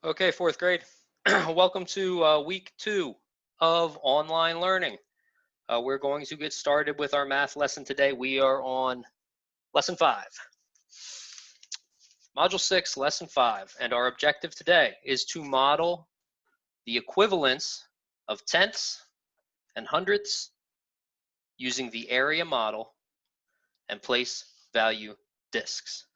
Okay, fourth grade. Welcome to week 2 of online learning. We're going to get started with our math lesson today. We are on lesson 5, module 6, lesson 5, and our objective today is to model the equivalence of tenths and hundredths using the area model and place value disks.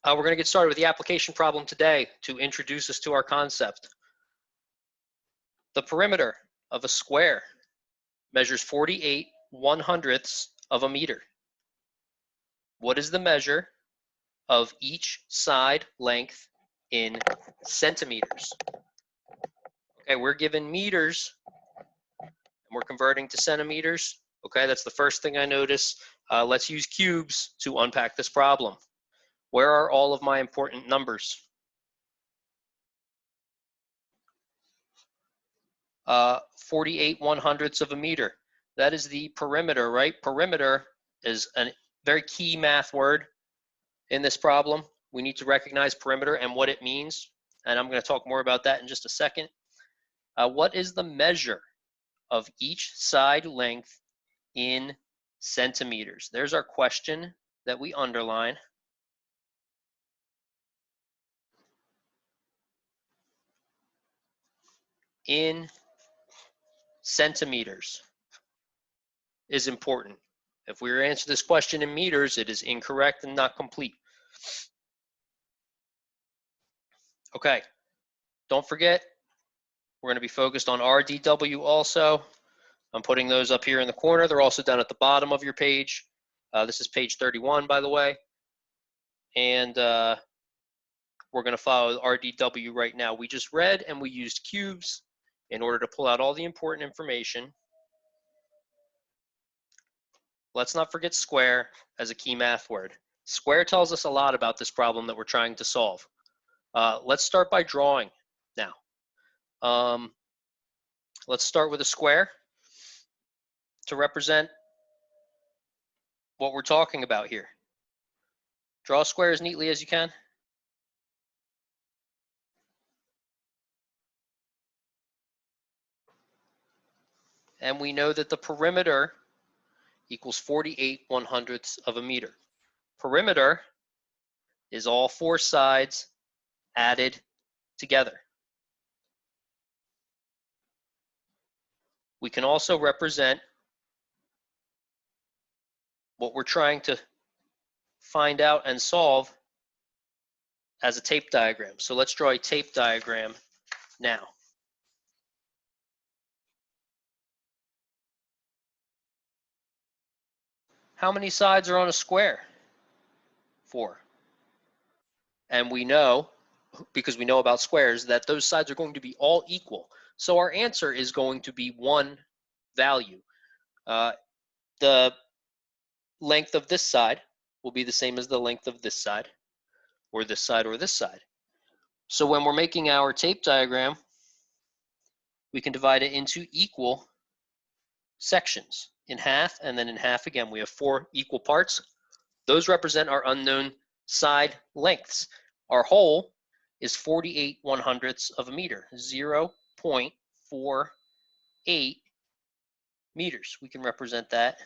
We're going to get started with the application problem today to introduce us to our concept. The perimeter of a square measures 48 1/100ths of a meter. What is the measure of each side length in centimeters? Okay, we're given meters and we're converting to centimeters. Okay, that's the first thing I notice. Let's use cubes to unpack this problem. Where are all of my important numbers? 48 1/100ths of a meter. That is the perimeter, right? Perimeter is a very key math word in this problem. We need to recognize perimeter and what it means, and I'm going to talk more about that in just a second. What is the measure of each side length in centimeters? There's our question that we underline. In centimeters is important. If we were to answer this question in meters, it is incorrect and not complete. Okay, don't forget, we're going to be focused on RDW also. I'm putting those up here in the corner. They're also down at the bottom of your page. This is page 31, by the way. And we're going to follow RDW right now. We just read and we used cubes in order to pull out all the important information. Let's not forget square as a key math word. Square tells us a lot about this problem that we're trying to solve. Let's start by drawing now. Let's start with a square to represent what we're talking about here. Draw a square as neatly as you can. And we know that the perimeter equals 48 1/100ths of a meter. Perimeter is all four sides added together. We can also represent what we're trying to find out and solve as a tape diagram. So let's draw a tape diagram now. How many sides are on a square? 4. And we know, because we know about squares, that those sides are going to be all equal. So our answer is going to be one value. The length of this side will be the same as the length of this side, or this side, or this side. So when we're making our tape diagram, we can divide it into equal sections, in half, and then in half again. We have 4 equal parts. Those represent our unknown side lengths. Our whole is 48 1/100ths of a meter, 0.48 meters. We can represent that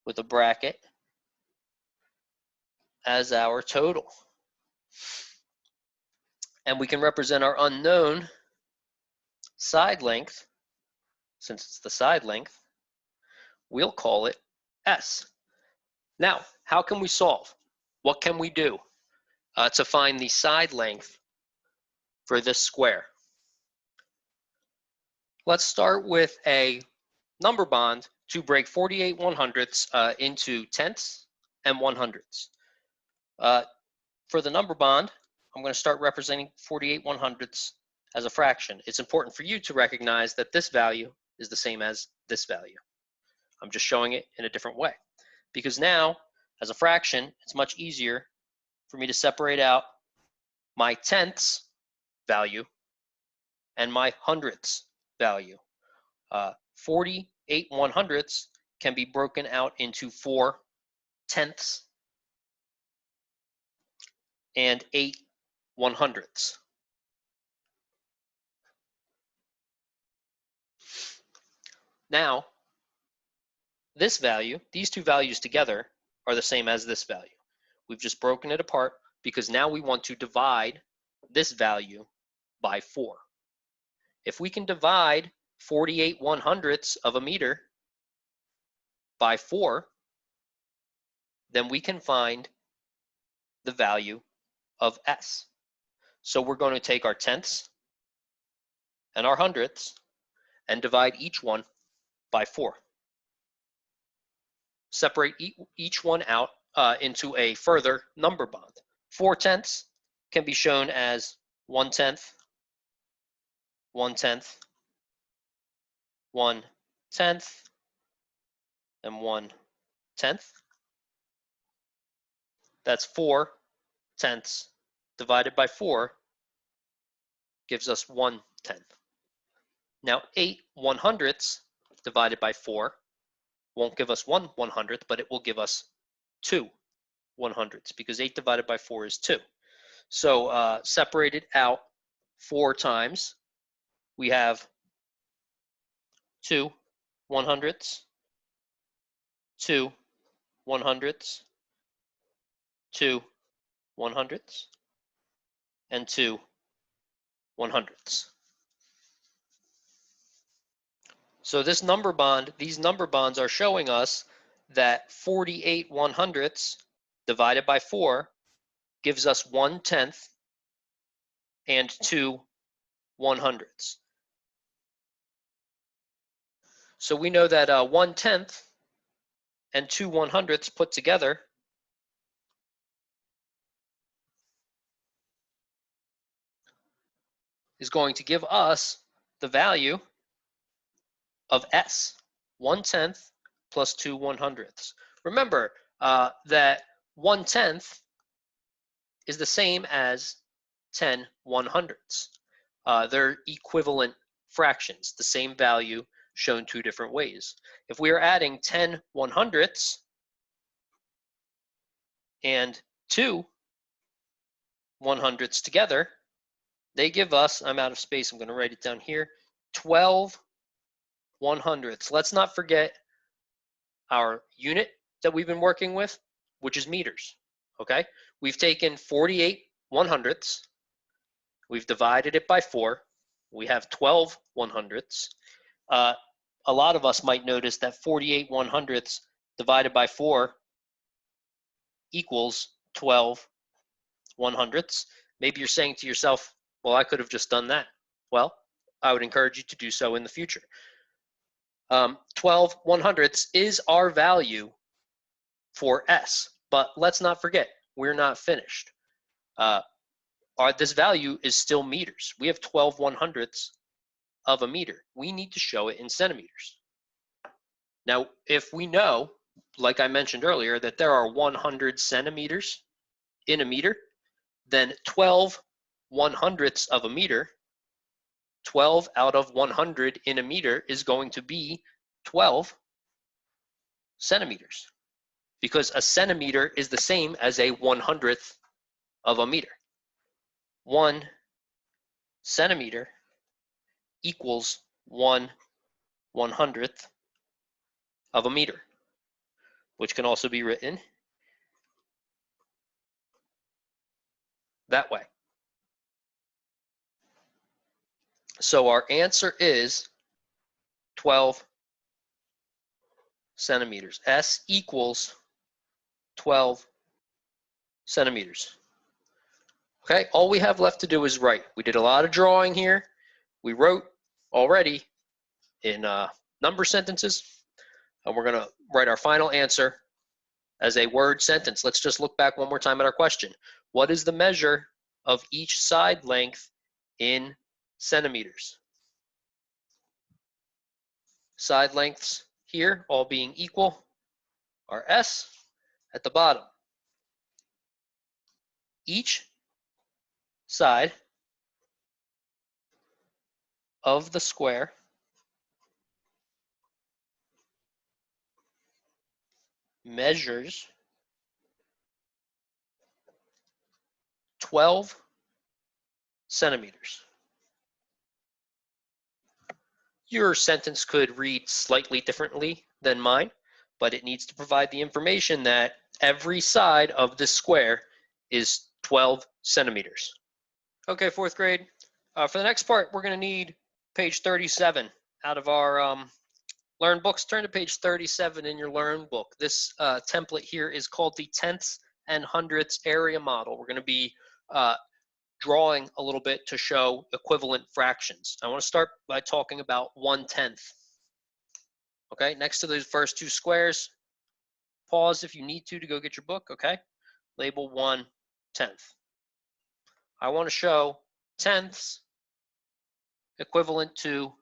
with a bracket as our total. And we can represent our unknown side length, since it's the side length, we'll call it S. Now, how can we solve? What can we do to find the side length for this square? Let's start with a number bond to break 48 1/100ths into tenths and 100ths. For the number bond, I'm going to start representing 48 1/100ths as a fraction. It's important for you to recognize that this value is the same as this value. I'm just showing it in a different way, because now, as a fraction, it's much easier for me to separate out my tenths value and my hundredths value. 48 1/100ths can be broken out into 4 tenths and 8 1/100ths. Now, this value, these two values together are the same as this value. We've just broken it apart because now we want to divide this value by 4. If we can divide 48/100ths of a meter by 4, then we can find the value of S. So we're going to take our tenths and our hundredths and divide each one by 4. Separate each one out into a further number bond. 4/10 can be shown as 1/10, 1/10, 1/10, and 1/10. That's 4/10 divided by 4 gives us 1/10. Now 8/100ths divided by 4 won't give us 1/100th, but it will give us 2/100ths because 8 divided by 4 is 2. So separated out 4 times, we have 2/100ths, 2/100ths, 2/100ths, and 2/100ths. So this number bond, these number bonds are showing us that 48/100ths divided by 4 gives us 1/10 and 2/100ths. So we know that 1/10 and 2/100ths put together is going to give us the value of S, 1/10 plus 2/100ths. Remember that 1/10 is the same as 10/100ths. They're equivalent fractions, the same value shown 2 different ways. If we are adding 10/100ths and 2/100ths together, they give us, I'm out of space, I'm going to write it down here, 12/100ths. Let's not forget our unit that we've been working with, which is meters. Okay, we've taken 48/100ths, we've divided it by 4, we have 12/100ths. A lot of us might notice that 48/100ths divided by 4 equals 12/100ths. Maybe you're saying to yourself, well, I could have just done that. Well, I would encourage you to do so in the future. 12/100ths is our value for S, but let's not forget, we're not finished. This value is still meters. We have 12/100ths of a meter. We need to show it in centimeters. Now, if we know, like I mentioned earlier, that there are 100 centimeters in a meter, then 12/100ths of a meter, 12 out of 100 in a meter is going to be 12 centimeters, because a centimeter is the same as a 100th of a meter. 1 centimeter equals 1/100th of a meter, which can also be written that way. So our answer is 12 centimeters. S equals 12 centimeters. Okay, all we have left to do is write. We did a lot of drawing here. We wrote already in number sentences, and we're going to write our final answer as a word sentence. Let's just look back one more time at our question. What is the measure of each side length in centimeters? Side lengths here, all being equal, are S at the bottom. Each side of the square measures 12 centimeters. Your sentence could read slightly differently than mine, but it needs to provide the information that every side of this square is 12 centimeters. Okay, fourth grade. For the next part, we're going to need page 37 out of our Learn books. Turn to page 37 in your Learn book. This template here is called the tenths and hundredths area model. We're going to be drawing a little bit to show equivalent fractions. I want to start by talking about 1/10. Okay, next to those first two squares, pause if you need to go get your book, okay? Label 1/10. I want to show tenths equivalent to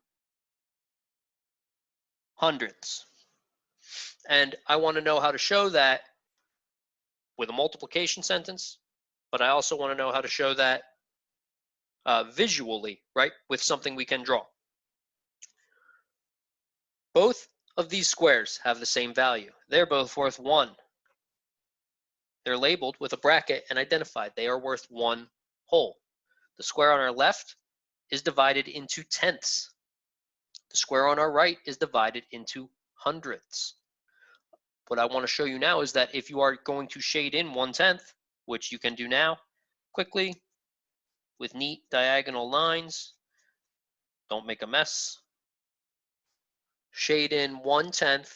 hundredths. And I want to know how to show that with a multiplication sentence, but I also want to know how to show that visually, right, with something we can draw. Both of these squares have the same value. They're both worth 1. They're labeled with a bracket and identified. They are worth 1 whole. The square on our left is divided into tenths. The square on our right is divided into hundredths. What I want to show you now is that if you are going to shade in 1/10, which you can do now quickly with neat diagonal lines, don't make a mess, shade in 1/10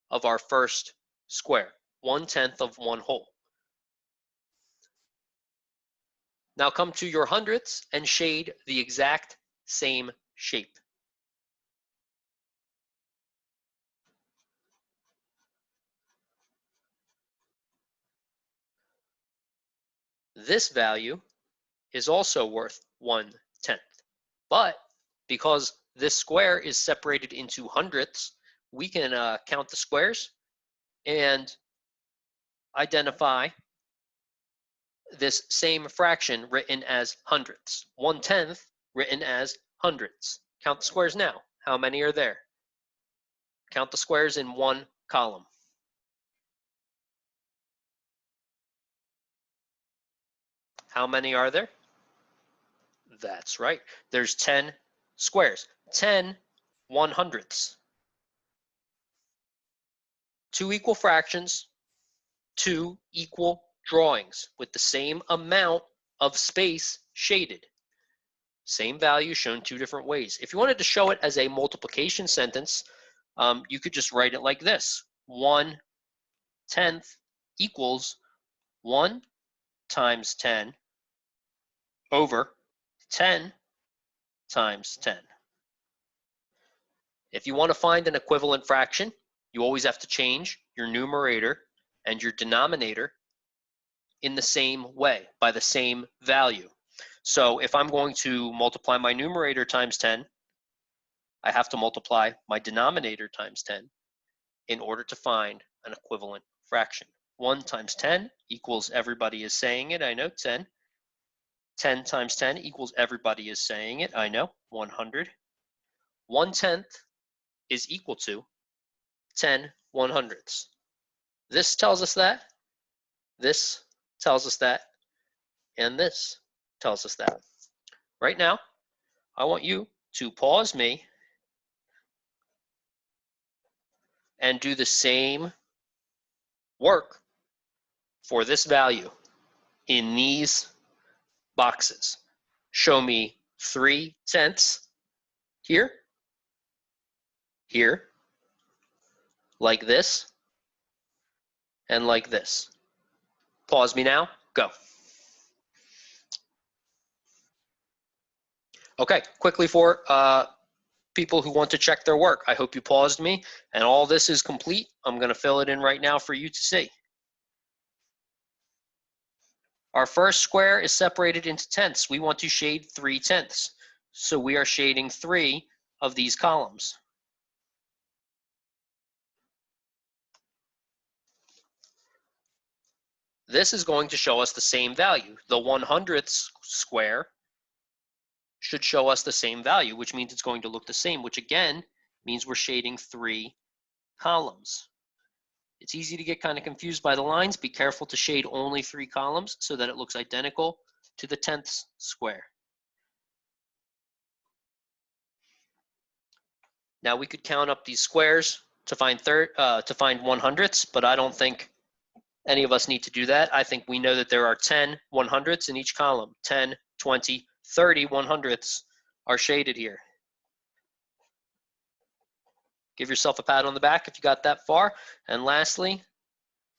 of our first square, 1/10 of 1 whole. Now come to your hundredths and shade the exact same shape. This value is also worth 1/10. But because this square is separated into hundredths, we can count the squares and identify this same fraction written as hundredths. 1/10 written as hundredths. Count the squares now. How many are there? Count the squares in one column. How many are there? That's right. There's 10 squares. 10 1/100ths. 2 equal fractions, 2 equal drawings with the same amount of space shaded. Same value shown 2 different ways. If you wanted to show it as a multiplication sentence, you could just write it like this. 1/10 equals 1 times 10 over 10 times 10. If you want to find an equivalent fraction, you always have to change your numerator and your denominator in the same way, by the same value. So if I'm going to multiply my numerator times 10, I have to multiply my denominator times 10 in order to find an equivalent fraction. 1 times 10 equals, everybody is saying it, I know, 10. 10 times 10 equals, everybody is saying it, I know, 100. 1/10 is equal to 10 1/100ths. This tells us that, this tells us that, and this tells us that. Right now, I want you to pause me and do the same work for this value in these boxes. Show me 3/10 here, here, like this, and like this. Pause me now, go. Okay, quickly for people who want to check their work. I hope you paused me, and all this is complete. I'm going to fill it in right now for you to see. Our first square is separated into tenths. We want to shade 3/10. So we are shading 3 of these columns. This is going to show us the same value. The 1/100ths square should show us the same value, which means it's going to look the same, which again means we're shading 3 columns. It's easy to get kind of confused by the lines. Be careful to shade only 3 columns so that it looks identical to the 10th square. Now we could count up these squares to find 100ths, but I don't think any of us need to do that. I think we know that there are 10 100ths in each column. 10, 20, 30 100ths are shaded here. Give yourself a pat on the back if you got that far. And lastly,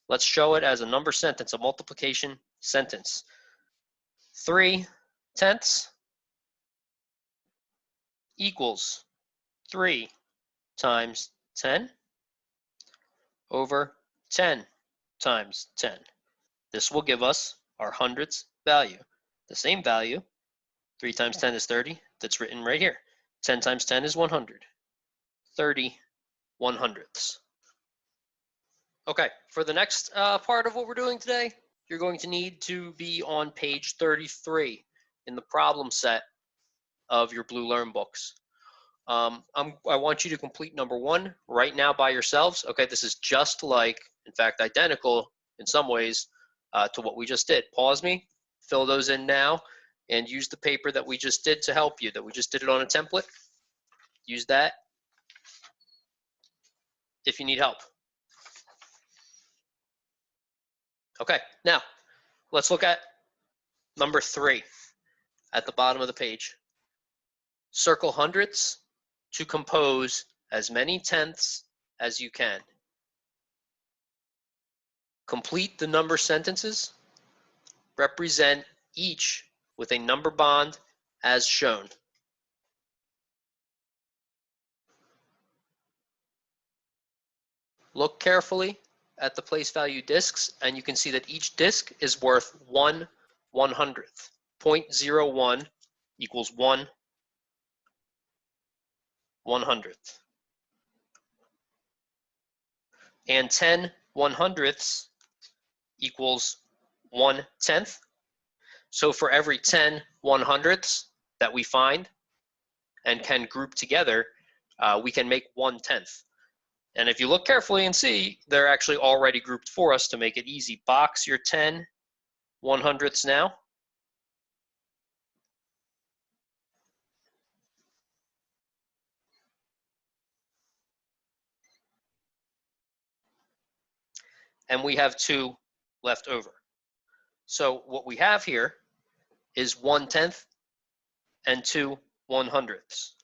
let's show it as a number sentence, a multiplication sentence. 3/10 equals 3 times 10 over 10 times 10. This will give us our hundredths value. The same value, 3 times 10 is 30, that's written right here. 10 times 10 is 100. 30 100ths. Okay, for the next part of what we're doing today, you're going to need to be on page 33 in the problem set of your Blue Learn books. I want you to complete number 1 right now by yourselves. Okay, this is just like, in fact, identical in some ways to what we just did. Pause me, fill those in now, and use the paper that we just did to help you, that we just did it on a template. Use that if you need help. Okay, now let's look at number 3 at the bottom of the page. Circle hundredths to compose as many tenths as you can. Complete the number sentences. Represent each with a number bond as shown. Look carefully at the place value discs, and you can see that each disc is worth 1 100th. 0.01 equals 1 100th. And 10 100ths equals 1/10. So for every 10 100ths that we find and can group together, we can make 1/10. And if you look carefully and see, they're actually already grouped for us to make it easy. Box your 10 100ths now. And we have 2 left over. So what we have here is 1/10 and 2 100ths.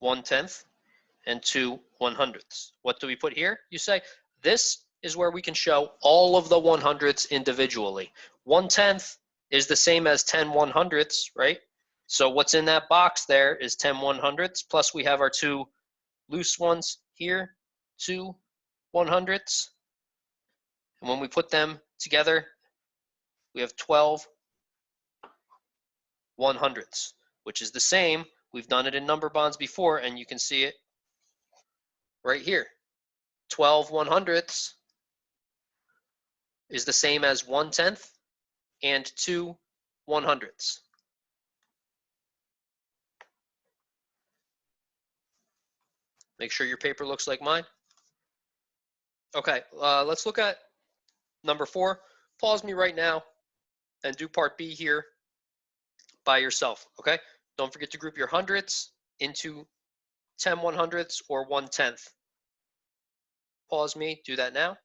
1/10 and 2 100ths. What do we put here? You say, this is where we can show all of the 100ths individually. 1/10 is the same as 10 100ths, right? So what's in that box there is 10 100ths, plus we have our 2 loose ones here, 2 100ths. And when we put them together, we have 12 100ths, which is the same. We've done it in number bonds before, and you can see it right here. 12 100ths is the same as 1/10 and 2 100ths. Make sure your paper looks like mine. Okay, let's look at number 4. Pause me right now and do part B here by yourself, okay? Don't forget to group your hundredths into 10 100ths or 1/10. Pause me, do that now.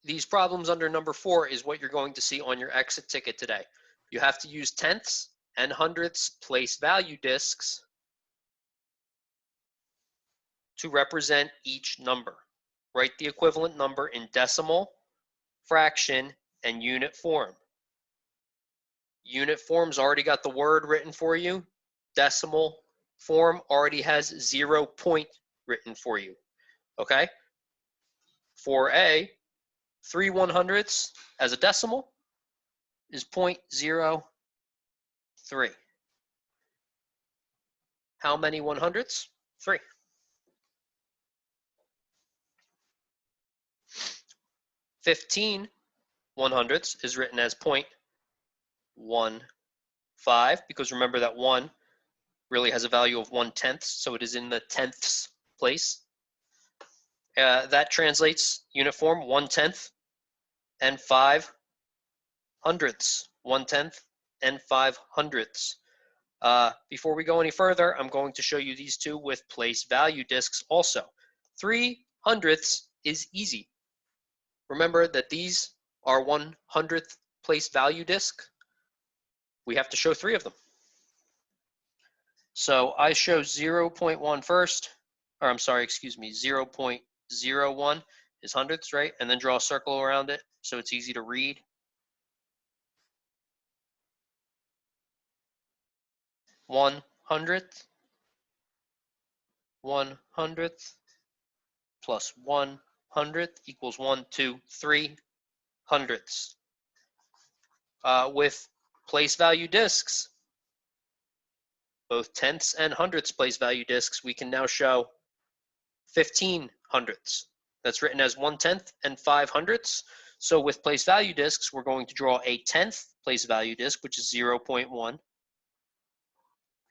These problems under number 4 is what you're going to see on your exit ticket today. You have to use tenths and hundredths place value discs to represent each number. Write the equivalent number in decimal, fraction, and unit form. Unit form's already got the word written for you. Decimal form already has 0 point written for you, okay? For A, 3 100ths as a decimal is 0.03. How many 100ths? 3. 15 100ths is written as 0.15, because remember that 1 really has a value of 1/10, so it is in the tenths place. That translates uniform 1/10 and 5 hundredths. 1/10 and 5 hundredths. Before we go any further, I'm going to show you these two with place value discs also. 3 hundredths is easy. Remember that these are 1/100th place value disc. We have to show 3 of them. So I show 0.1 first, or I'm sorry, excuse me, 0.01 is hundredths, right? And then draw a circle around it so it's easy to read. 1/100th, 1/100th plus 1/100th equals 1, 2, 3 hundredths. With place value discs, both tenths and hundredths place value discs, we can now show 15 hundredths. That's written as 1/10 and 5 hundredths. So with place value discs, we're going to draw a 10th place value disc, which is 0.1,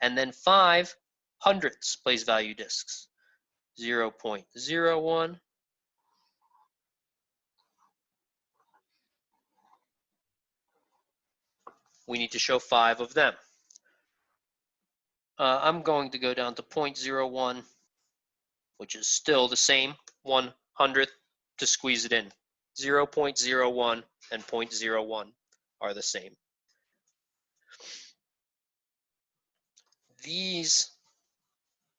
and then 5 hundredths place value discs, 0.01, we need to show 5 of them. I'm going to go down to 0.01, which is still the same 1/100th to squeeze it in. 0.01 and 0.01 are the same. These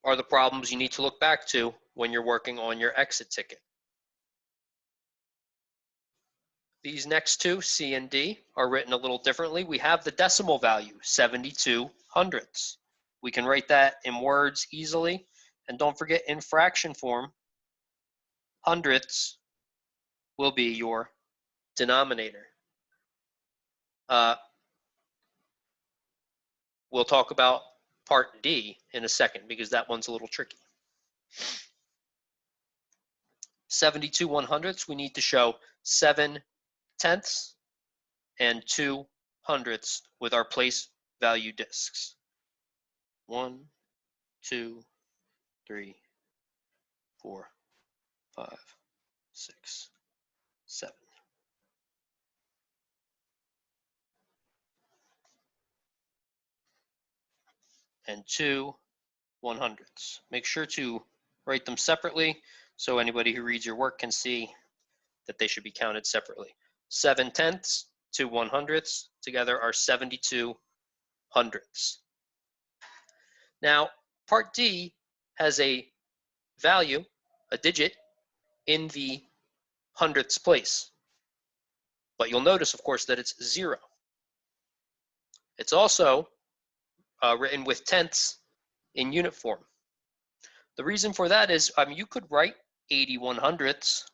are the problems you need to look back to when you're working on your exit ticket. These next two, C and D, are written a little differently. We have the decimal value, 72 hundredths. We can write that in words easily. And don't forget, in fraction form, hundredths will be your denominator. We'll talk about part D in a second because that one's a little tricky. 72 1/100ths, we need to show 7 tenths and 2 hundredths with our place value discs. 1, 2, 3, 4, 5, 6, 7. And 2 100ths. Make sure to write them separately so anybody who reads your work can see that they should be counted separately. 7 tenths, 2 100ths together are 72 hundredths. Now, part D has a value, a digit, in the hundredths place. But you'll notice, of course, that it's 0. It's also written with tenths in unit form. The reason for that is you could write 80 100ths,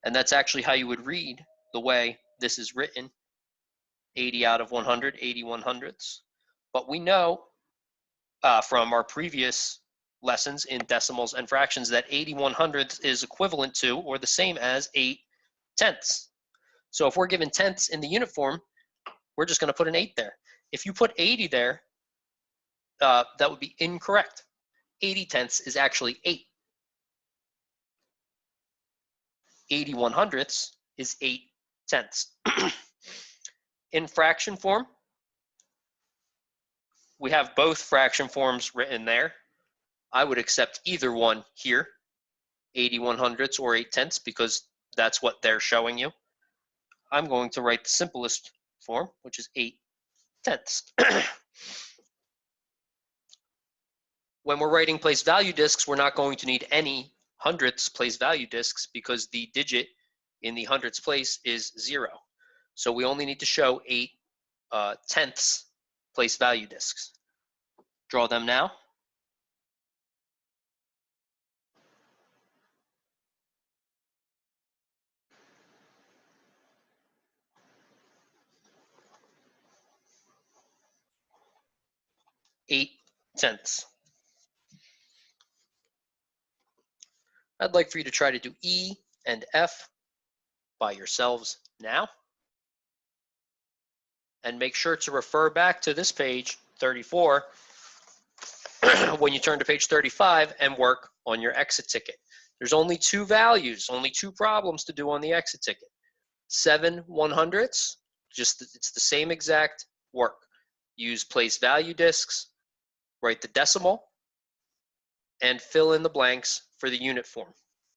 and that's actually how you would read the way this is written, 80 out of 100, 80 100ths. But we know from our previous lessons in decimals and fractions that 80 100ths is equivalent to or the same as 8 tenths. So if we're given tenths in the unit form, we're just going to put an 8 there. If you put 80 there, that would be incorrect. 80 tenths is actually 8. 80 100ths is 8 tenths. In fraction form, we have both fraction forms written there. I would accept either one here, 80 100ths or 8 tenths, because that's what they're showing you. I'm going to write the simplest form, which is 8 tenths. When we're writing place value discs, we're not going to need any hundredths place value discs because the digit in the hundredths place is 0. So we only need to show 8 tenths place value discs. Draw them now. Eight tenths. I'd like for you to try to do E and F by yourselves now. And make sure to refer back to this page, 34, when you turn to page 35 and work on your exit ticket. There's only two values, only two problems to do on the exit ticket. 7 100ths, it's the same exact work. Use place value discs, write the decimal, and fill in the blanks for the unit form.